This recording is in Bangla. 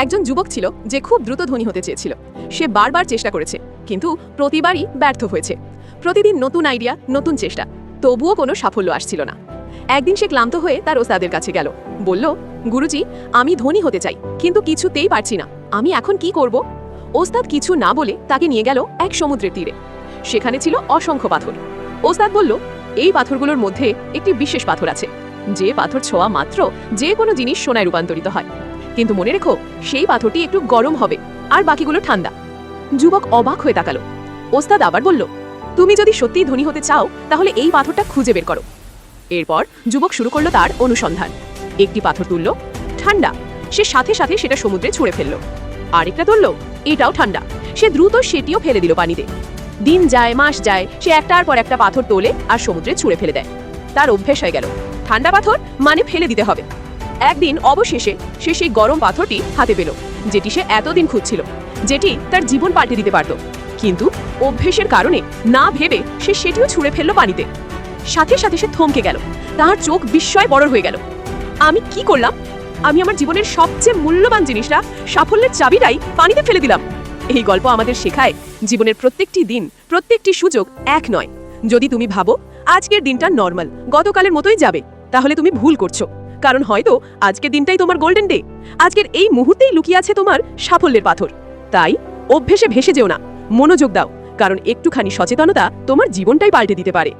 একজন যুবক ছিল যে খুব দ্রুত ধনী হতে চেয়েছিল। সে বারবার চেষ্টা করেছে, কিন্তু প্রতিবারই ব্যর্থ হয়েছে। প্রতিদিন নতুন আইডিয়া, নতুন চেষ্টা, তবুও কোনো সাফল্য আসছিল না। একদিন সে ক্লান্ত হয়ে তার ওস্তাদের কাছে গেল। বলল, গুরুজি, আমি ধনী হতে চাই, কিন্তু কিছুতেই পারছি না, আমি এখন কি করব? ওস্তাদ কিছু না বলে তাকে নিয়ে গেল এক সমুদ্রের তীরে। সেখানে ছিল অসংখ্য পাথর। ওস্তাদ বলল, এই পাথরগুলোর মধ্যে একটি বিশেষ পাথর আছে, যে পাথর ছোঁয়া মাত্র যে কোনো জিনিস সোনায় রূপান্তরিত হয়। কিন্তু মনে রেখো, সেই পাথরটি একটু গরম হবে আর বাকিগুলো ঠান্ডা। যুবক অবাক হয়ে তাকালো। ওস্তাদ আবার বলল, তুমি যদি সত্যিই ধনী হতে চাও, তাহলে এই পাথরটা খুঁজে বের করো। এরপর যুবক শুরু করলো তার অনুসন্ধান। একটি পাথর তুলল, ঠান্ডা। সে সাথে সাথে সেটা সমুদ্রে ছুঁড়ে ফেলল। আরেকটা তুলল, এটাও ঠান্ডা। সে দ্রুত সেটিও ফেলে দিল পানিতে। দিন যায়, মাস যায়, সে একটার পর একটা পাথর তোলে আর সমুদ্রে ছুঁড়ে ফেলে দেয়। তার অভ্যেস হয়ে গেল, ঠান্ডা পাথর মানে ফেলে দিতে হবে। একদিন অবশেষে সে সেই গরম পাথরটি হাতে পেল, যেটি সে এতদিন খুঁজছিল, যেটি তার জীবন পাল্টে দিতে পারত। কিন্তু অভ্যেসের কারণে না ভেবে সে সেটিও ছুঁড়ে ফেলল পানিতে। সাথে সাথে সে থমকে গেল। তার চোখ বিস্ময়ে বড় হয়ে গেল। আমি কি করলাম? আমি আমার জীবনের সবচেয়ে মূল্যবান জিনিসটা, সাফল্যের চাবিটাই পানিতে ফেলে দিলাম। এই গল্প আমাদের শেখায়, জীবনের প্রত্যেকটি দিন, প্রত্যেকটি সুযোগ এক নয়। যদি তুমি ভাবো আজকের দিনটা নর্মাল, গতকালের মতোই যাবে, তাহলে তুমি ভুল করছো। কারণ হয়তো আজকের দিনটাই তোমার গোল্ডেন ডে। আজকের এই মুহূর্তেই লুকিয়ে আছে তোমার সাফল্যের পাথর। তাই অভ্যেসে ভেসে যেও না, মনোযোগ দাও, কারণ একটুখানি সচেতনতা তোমার জীবনটাই পাল্টে দিতে পারে।